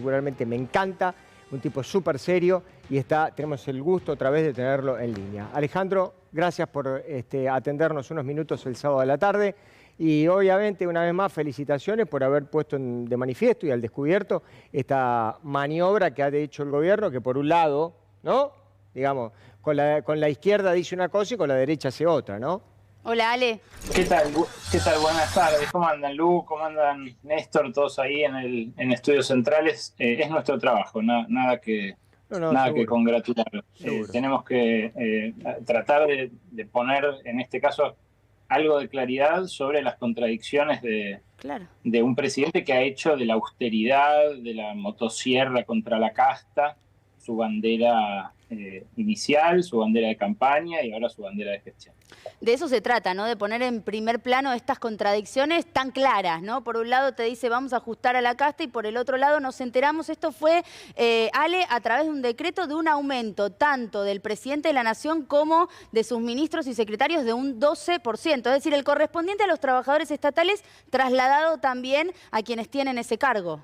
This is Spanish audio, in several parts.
particularmente me encanta, un tipo súper serio y tenemos el gusto otra vez de tenerlo en línea. Alejandro, gracias por atendernos unos minutos el sábado de la tarde y obviamente una vez más felicitaciones por haber puesto de manifiesto y al descubierto esta maniobra que ha hecho el gobierno, que por un lado, ¿no? Digamos, con la izquierda dice una cosa y con la derecha hace otra, ¿no? Hola, Ale. ¿Qué tal? ¿Qué tal? Buenas tardes. ¿Cómo andan, Lu? ¿Cómo andan, Néstor? Todos ahí en Estudios Centrales. Es nuestro trabajo, nada que Seguro, congratular. seguro. Tenemos que tratar de poner, en este caso, algo de claridad sobre las contradicciones de un presidente que ha hecho de la austeridad, de la motosierra contra la casta, su bandera inicial, su bandera de campaña y ahora su bandera de gestión. De eso se trata, ¿no? De poner en primer plano estas contradicciones tan claras, ¿no? Por un lado te dice vamos a ajustar a la casta y por el otro lado nos enteramos, esto fue, Ale, a través de un decreto de un aumento tanto del presidente de la Nación como de sus ministros y secretarios de un 12%. Es decir, el correspondiente a los trabajadores estatales trasladado también a quienes tienen ese cargo.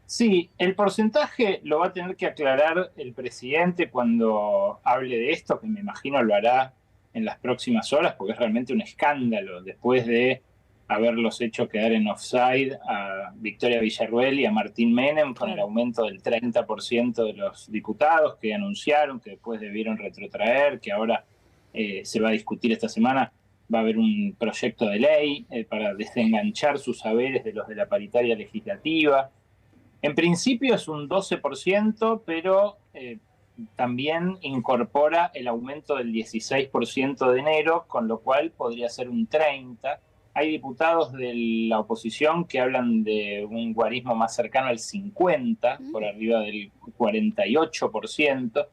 Sí, el porcentaje lo va a tener que aclarar el presidente cuando hable de esto, que me imagino lo hará en las próximas horas, porque es realmente un escándalo después de haberlos hecho quedar en offside a Victoria Villarruel y a Martín Menem con el aumento del 30% de los diputados que anunciaron, que después debieron retrotraer, que ahora se va a discutir esta semana. Va a haber un proyecto de ley para desenganchar sus saberes de los de la paritaria legislativa. En principio es un 12%, pero también incorpora el aumento del 16% de enero, con lo cual podría ser un 30%. Hay diputados de la oposición que hablan de un guarismo más cercano al 50%, por arriba del 48%,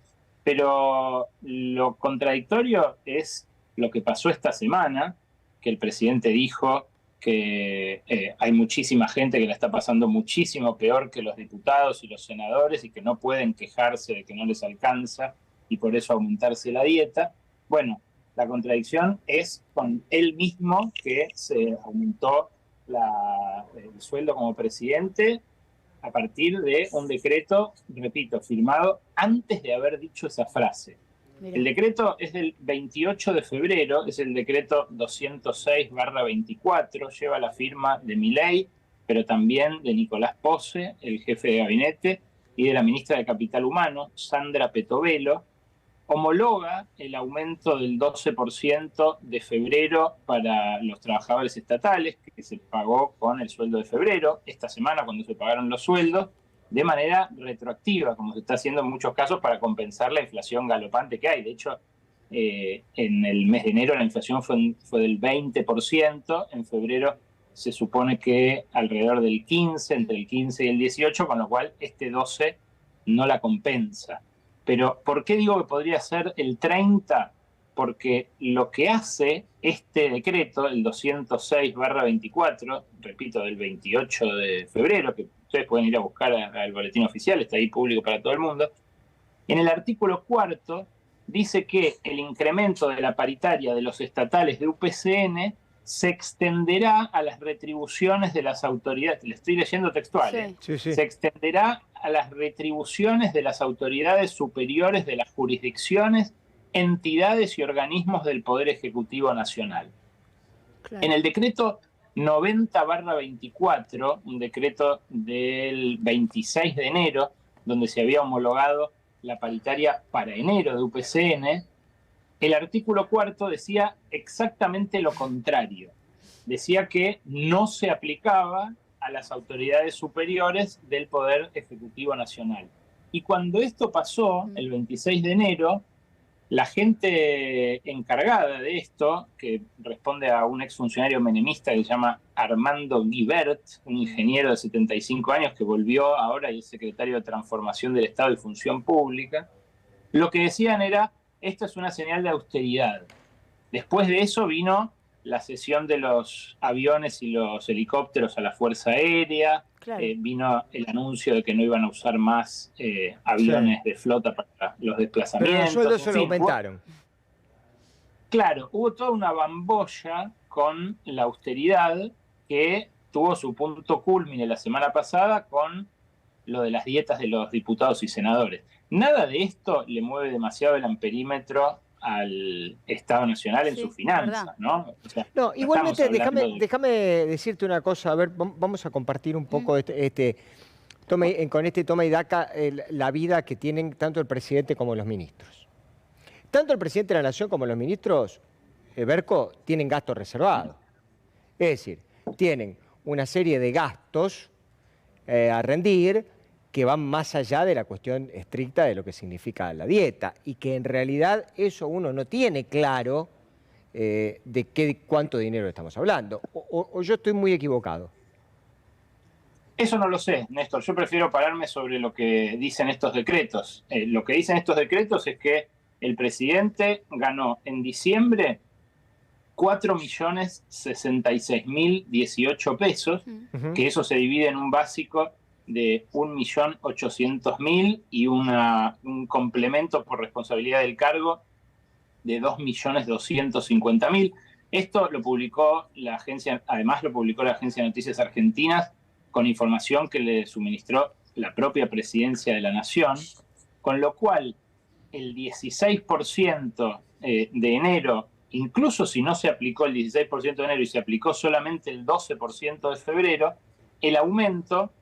pero lo contradictorio es lo que pasó esta semana, que el presidente dijo que hay muchísima gente que la está pasando muchísimo peor que los diputados y los senadores y que no pueden quejarse de que no les alcanza y por eso aumentarse la dieta. Bueno, la contradicción es con él mismo, que se aumentó el sueldo como presidente a partir de un decreto, repito, firmado antes de haber dicho esa frase. El decreto es del 28 de febrero, es el decreto 206/24, lleva la firma de Milei, pero también de Nicolás Posse, el jefe de gabinete, y de la ministra de Capital Humano, Sandra Petovelo. Homologa el aumento del 12% de febrero para los trabajadores estatales, que se pagó con el sueldo de febrero, esta semana cuando se pagaron los sueldos, de manera retroactiva, como se está haciendo en muchos casos para compensar la inflación galopante que hay. De hecho, en el mes de enero la inflación fue del 20%, en febrero se supone que alrededor del 15%, entre el 15 y el 18%, con lo cual este 12% no la compensa. Pero ¿por qué digo que podría ser el 30%? Porque lo que hace este decreto, el 206/24, repito, del 28 de febrero, que ustedes pueden ir a buscar al boletín oficial, está ahí público para todo el mundo, en el artículo 4 dice que el incremento de la paritaria de los estatales de UPCN se extenderá a las retribuciones de las autoridades, le estoy leyendo textual, Sí. se extenderá a las retribuciones de las autoridades superiores de las jurisdicciones, entidades y organismos del Poder Ejecutivo Nacional. En el decreto 90/24, un decreto del 26 de enero, donde se había homologado la paritaria para enero de UPCN, el artículo 4 decía exactamente lo contrario. Decía que no se aplicaba a las autoridades superiores del Poder Ejecutivo Nacional. Y cuando esto pasó, el 26 de enero, la gente encargada de esto, que responde a un exfuncionario menemista que se llama Armando Guibert, un ingeniero de 75 años que volvió ahora y es secretario de Transformación del Estado y Función Pública, lo que decían era, esto es una señal de austeridad. Después de eso vino la cesión de los aviones y los helicópteros a la Fuerza Aérea, vino el anuncio de que no iban a usar más aviones de flota para los desplazamientos. Pero los sueldos se lo aumentaron. Claro, hubo toda una bambolla con la austeridad que tuvo su punto culmine la semana pasada con lo de las dietas de los diputados y senadores. Nada de esto le mueve demasiado el amperímetro al Estado Nacional en sus finanzas, ¿no? O sea, no, igualmente, déjame decirte una cosa, a ver, vamos a compartir un poco con este toma y daca la vida que tienen tanto el presidente como los ministros. Tanto el presidente de la Nación como los ministros, Berco, tienen gastos reservados. Es decir, tienen una serie de gastos a rendir que van más allá de la cuestión estricta de lo que significa la dieta y que en realidad eso uno no tiene claro de cuánto dinero estamos hablando. O yo estoy muy equivocado. Eso no lo sé, Néstor. Yo prefiero pararme sobre lo que dicen estos decretos. Lo que dicen estos decretos es que el presidente ganó en diciembre 4.066.018 pesos, que eso se divide en un básico de 1.800.000 y un complemento por responsabilidad del cargo de 2.250.000. Esto lo publicó la agencia, además lo publicó la Agencia de Noticias Argentinas con información que le suministró la propia Presidencia de la Nación, con lo cual el 16% de enero, incluso si no se aplicó el 16% de enero y se aplicó solamente el 12% de febrero, el aumento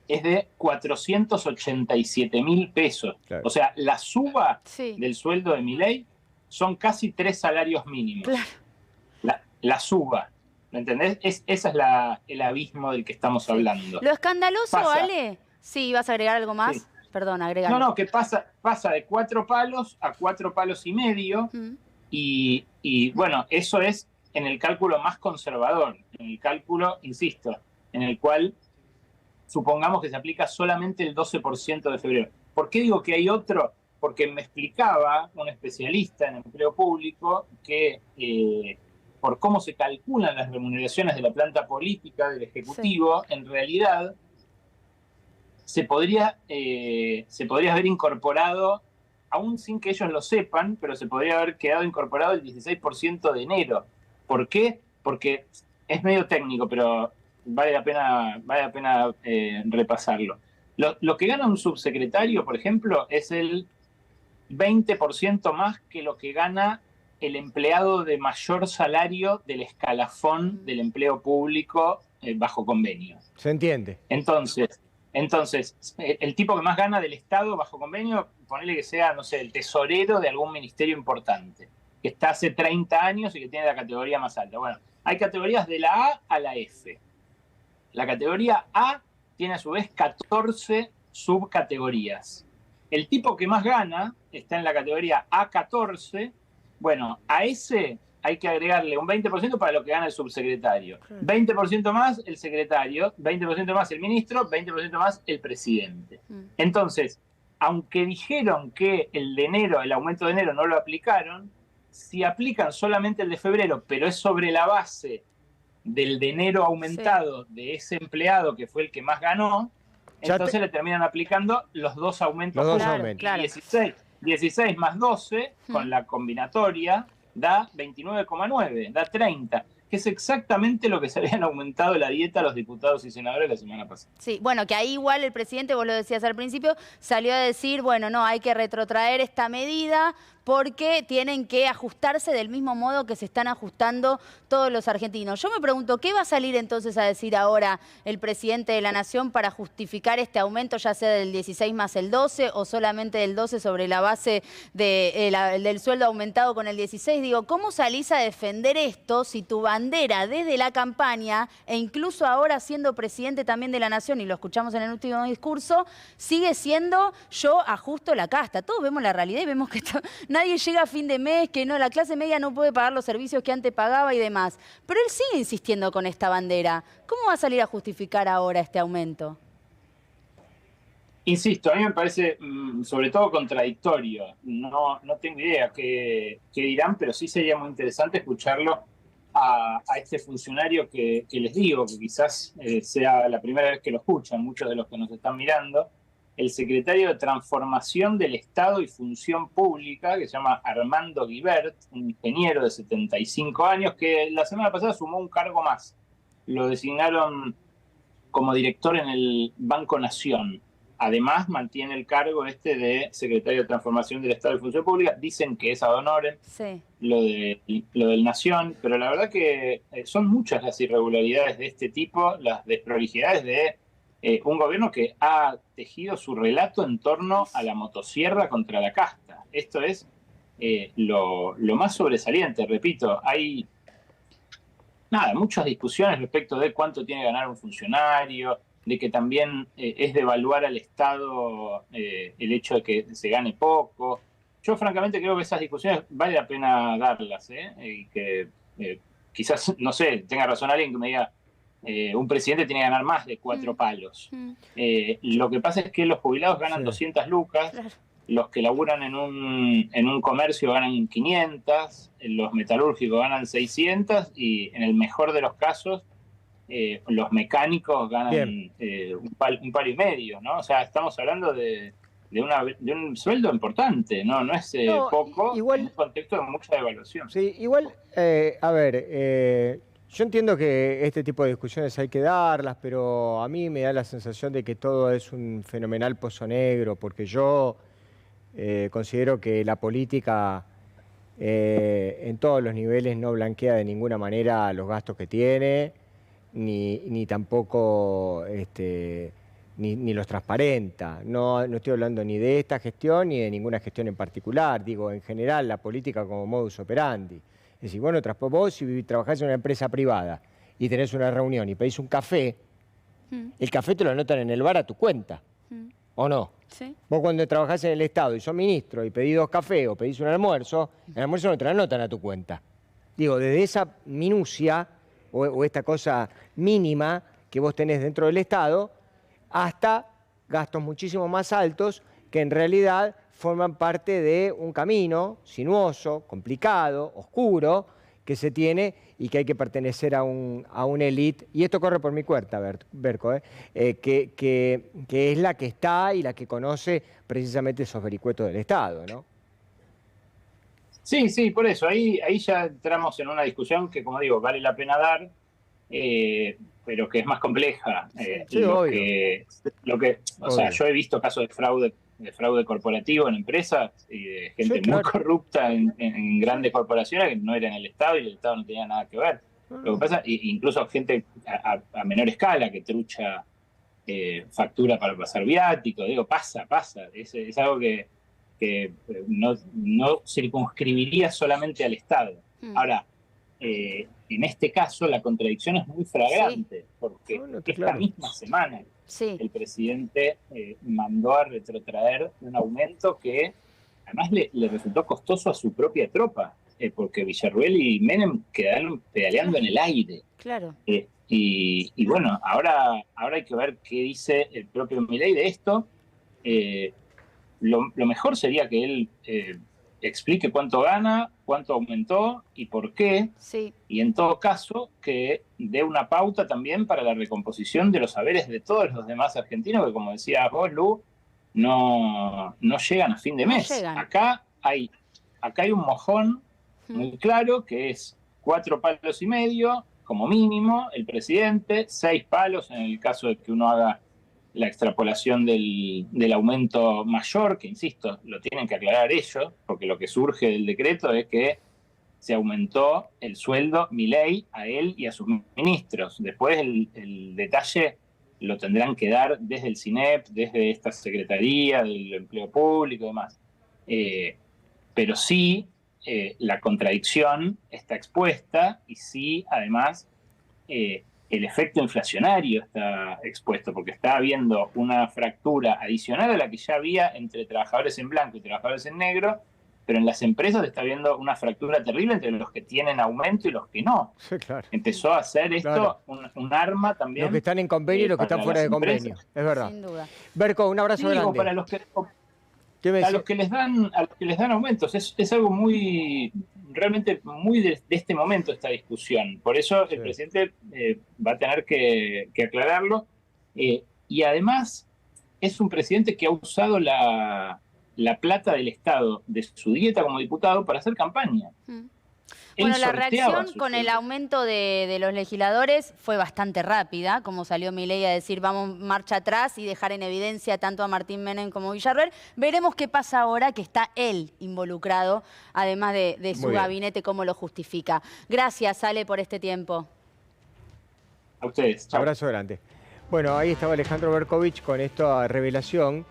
es de 487.000 pesos. Claro. O sea, la suba del sueldo de Milei son casi 3 salarios mínimos. Claro. La suba, ¿me entendés? Ese es el abismo del que estamos hablando. Lo escandaloso, Ale. Sí, ¿vas a agregar algo más? Sí. Perdón, agregar. No, que pasa de 4 palos a 4 palos y medio. Y bueno, eso es en el cálculo más conservador, en el cálculo, insisto, en el cual supongamos que se aplica solamente el 12% de febrero. ¿Por qué digo que hay otro? Porque me explicaba un especialista en empleo público que por cómo se calculan las remuneraciones de la planta política del Ejecutivo, en realidad se podría haber incorporado, aún sin que ellos lo sepan, pero se podría haber quedado incorporado el 16% de enero. ¿Por qué? Porque es medio técnico, pero vale la pena repasarlo. Lo que gana un subsecretario, por ejemplo, es el 20% más que lo que gana el empleado de mayor salario del escalafón del empleo público bajo convenio. ¿Se entiende? Entonces, el tipo que más gana del Estado bajo convenio, ponele que sea, no sé, el tesorero de algún ministerio importante, que está hace 30 años y que tiene la categoría más alta. Bueno, hay categorías de la A a la F. La categoría A tiene a su vez 14 subcategorías. El tipo que más gana está en la categoría A14. Bueno, a ese hay que agregarle un 20% para lo que gana el subsecretario. 20% más el secretario, 20% más el ministro, 20% más el presidente. Entonces, aunque dijeron que el aumento de enero no lo aplicaron, si aplican solamente el de febrero, pero es sobre la base del de enero aumentado de ese empleado que fue el que más ganó, entonces le terminan aplicando los dos aumentos. Los dos aumentos. Claro. 16 más 12, con la combinatoria, da 29,9, da 30, que es exactamente lo que se habían aumentado la dieta a los diputados y senadores la semana pasada. Sí, bueno, que ahí igual el presidente, vos lo decías al principio, salió a decir, bueno, no, hay que retrotraer esta medida porque tienen que ajustarse del mismo modo que se están ajustando todos los argentinos. Yo me pregunto, ¿qué va a salir entonces a decir ahora el presidente de la Nación para justificar este aumento, ya sea del 16 más el 12 o solamente del 12 sobre la base del sueldo aumentado con el 16? Digo, ¿cómo salís a defender esto si tu bandera desde la campaña e incluso ahora siendo presidente también de la Nación, y lo escuchamos en el último discurso, sigue siendo yo ajusto la casta? Todos vemos la realidad y vemos que nadie llega a fin de mes, que no, la clase media no puede pagar los servicios que antes pagaba y demás. Pero él sigue insistiendo con esta bandera. ¿Cómo va a salir a justificar ahora este aumento? Insisto, a mí me parece sobre todo contradictorio. No tengo idea qué dirán, pero sí sería muy interesante escucharlo a este funcionario que les digo, que quizás sea la primera vez que lo escuchan muchos de los que nos están mirando, el secretario de Transformación del Estado y Función Pública, que se llama Armando Guibert, un ingeniero de 75 años, que la semana pasada sumó un cargo más. Lo designaron como director en el Banco Nación. Además, mantiene el cargo de secretario de Transformación del Estado de Función Pública. Dicen que es ad honorem lo del Nación, pero la verdad que son muchas las irregularidades de este tipo, las desprolijidades de un gobierno que ha tejido su relato en torno a la motosierra contra la casta. Esto es lo más sobresaliente. Repito, hay muchas discusiones respecto de cuánto tiene que ganar un funcionario, de que también es devaluar al Estado el hecho de que se gane poco. Yo francamente creo que esas discusiones vale la pena darlas, y que quizás, no sé, tenga razón alguien que me diga un presidente tiene que ganar más de 4 palos. Lo que pasa es que los jubilados ganan 200 lucas, los que laburan en un comercio ganan 500, los metalúrgicos ganan 600 y en el mejor de los casos los mecánicos ganan un palo y medio, ¿no? O sea, estamos hablando de un sueldo importante, no es poco, igual, en un contexto de mucha devaluación. Sí, igual, a ver, yo entiendo que este tipo de discusiones hay que darlas, pero a mí me da la sensación de que todo es un fenomenal pozo negro, porque yo considero que la política en todos los niveles no blanquea de ninguna manera los gastos que tiene, ni tampoco ni los transparenta. No estoy hablando ni de esta gestión ni de ninguna gestión en particular. Digo, en general, la política como modus operandi. Es decir, bueno, vos si trabajás en una empresa privada y tenés una reunión y pedís un café, el café te lo anotan en el bar a tu cuenta, ¿o no? Sí. Vos cuando trabajás en el Estado y sos ministro y pedís 2 cafés o pedís un almuerzo, el almuerzo no te lo anotan a tu cuenta. Digo, desde esa minucia o esta cosa mínima que vos tenés dentro del Estado, hasta gastos muchísimo más altos que en realidad forman parte de un camino sinuoso, complicado, oscuro, que se tiene y que hay que pertenecer a una élite. Y esto corre por mi cuenta, Berco, que es la que está y la que conoce precisamente esos vericuetos del Estado, ¿no? Sí, por eso. Ahí ya entramos en una discusión que, como digo, vale la pena dar, pero que es más compleja. Sí, obvio. O sea, yo he visto casos de fraude corporativo en empresas y de gente muy corrupta en grandes corporaciones que no eran el Estado y el Estado no tenía nada que ver. Lo que pasa, incluso gente a menor escala que trucha factura para pasar viático, digo, pasa. Es algo que no circunscribiría solamente al Estado. Ahora, en este caso la contradicción es muy flagrante, porque esta misma semana el presidente mandó a retrotraer un aumento que además le resultó costoso a su propia tropa, porque Villarruel y Menem quedaron pedaleando en el aire. Claro. Y bueno, ahora hay que ver qué dice el propio Milei de esto. Lo mejor sería que él explique cuánto gana, cuánto aumentó y por qué. Sí. Y en todo caso, que dé una pauta también para la recomposición de los saberes de todos los demás argentinos, que como decía vos, Lu, no llegan a fin de mes. Acá hay un mojón muy claro, que es 4 palos y medio, como mínimo, el presidente, 6 palos en el caso de que uno haga la extrapolación del aumento mayor, que insisto, lo tienen que aclarar ellos, porque lo que surge del decreto es que se aumentó el sueldo Milei a él y a sus ministros. Después el detalle lo tendrán que dar desde el CINEP, desde esta Secretaría del Empleo Público y demás. Pero sí, la contradicción está expuesta y sí, además, el efecto inflacionario está expuesto, porque está habiendo una fractura adicional a la que ya había entre trabajadores en blanco y trabajadores en negro, pero en las empresas está habiendo una fractura terrible entre los que tienen aumento y los que no. Sí, claro. Empezó a hacer esto un arma también. Los que están en convenio y los que están fuera de convenio. Es verdad. Sin duda. Berco, un abrazo grande. Para los que les dan aumentos. Es algo realmente muy de este momento esta discusión. Por eso el presidente va a tener que aclararlo. Y además es un presidente que ha usado la plata del Estado, de su dieta como diputado, para hacer campaña. Él Bueno, la sorteaba reacción su con el sueldo. aumento de los legisladores fue bastante rápida, como salió Milei a decir vamos marcha atrás y dejar en evidencia tanto a Martín Menem como a Villarruel. Veremos qué pasa ahora que está él involucrado, además de su Muy bien. gabinete, cómo lo justifica. Gracias, Ale, por este tiempo. A ustedes. Chao. Abrazo grande. Bueno, ahí estaba Alejandro Berkovich con esta revelación